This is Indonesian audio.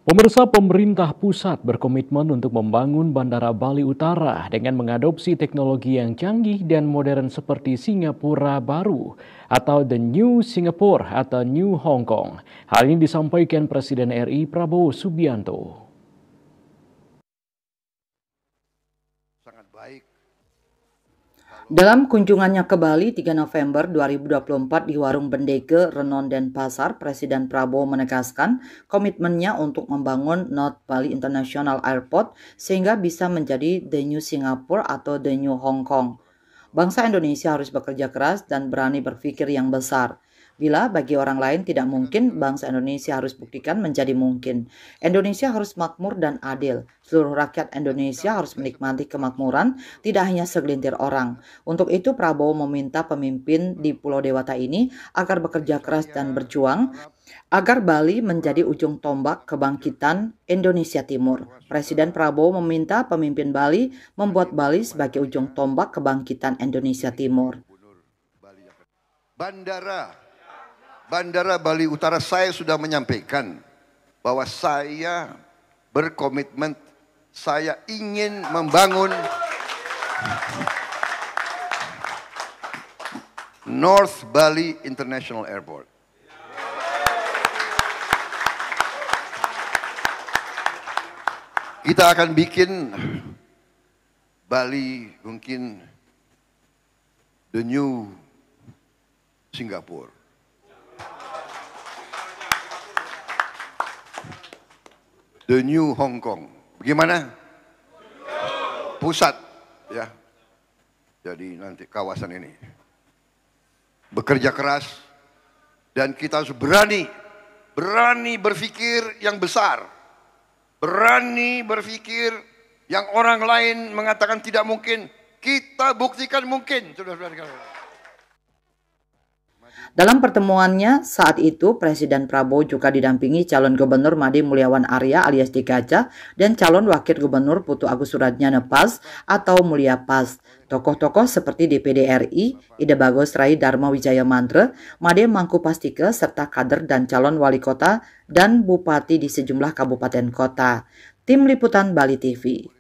Pemirsa, pemerintah pusat berkomitmen untuk membangun Bandara Bali Utara dengan mengadopsi teknologi yang canggih dan modern seperti Singapura Baru atau The New Singapore atau New Hong Kong. Hal ini disampaikan Presiden RI Prabowo Subianto. Sangat baik. Dalam kunjungannya ke Bali 3 November 2024 di Warung Bendege, Renon, Denpasar, Presiden Prabowo menegaskan komitmennya untuk membangun North Bali International Airport sehingga bisa menjadi The New Singapore atau The New Hong Kong. Bangsa Indonesia harus bekerja keras dan berani berpikir yang besar. Bila bagi orang lain tidak mungkin, bangsa Indonesia harus buktikan menjadi mungkin. Indonesia harus makmur dan adil. Seluruh rakyat Indonesia harus menikmati kemakmuran, tidak hanya segelintir orang. Untuk itu Prabowo meminta pemimpin di Pulau Dewata ini agar bekerja keras dan berjuang agar Bali menjadi ujung tombak kebangkitan Indonesia Timur. Presiden Prabowo meminta pemimpin Bali membuat Bali sebagai ujung tombak kebangkitan Indonesia Timur. Bandara Bali Utara, saya sudah menyampaikan bahwa saya berkomitmen, saya ingin membangun North Bali International Airport. Kita akan bikin Bali mungkin the new Singapore. The New Hong Kong. Bagaimana? Pusat, ya. Jadi nanti kawasan ini bekerja keras dan kita harus berani berpikir yang besar, berani berpikir yang orang lain mengatakan tidak mungkin, kita buktikan mungkin, saudara-saudara. Dalam pertemuannya saat itu, Presiden Prabowo juga didampingi calon gubernur Made Mulyawan Arya alias Digaja dan calon wakil gubernur Putu Agus Suratjana PAS atau Mulia PAS. Tokoh-tokoh seperti DPD RI, Ida Bagus Rai Dharma Wijaya Mantra, Made Mangku Pastike, serta kader dan calon wali kota dan bupati di sejumlah kabupaten kota. Tim Liputan Bali TV.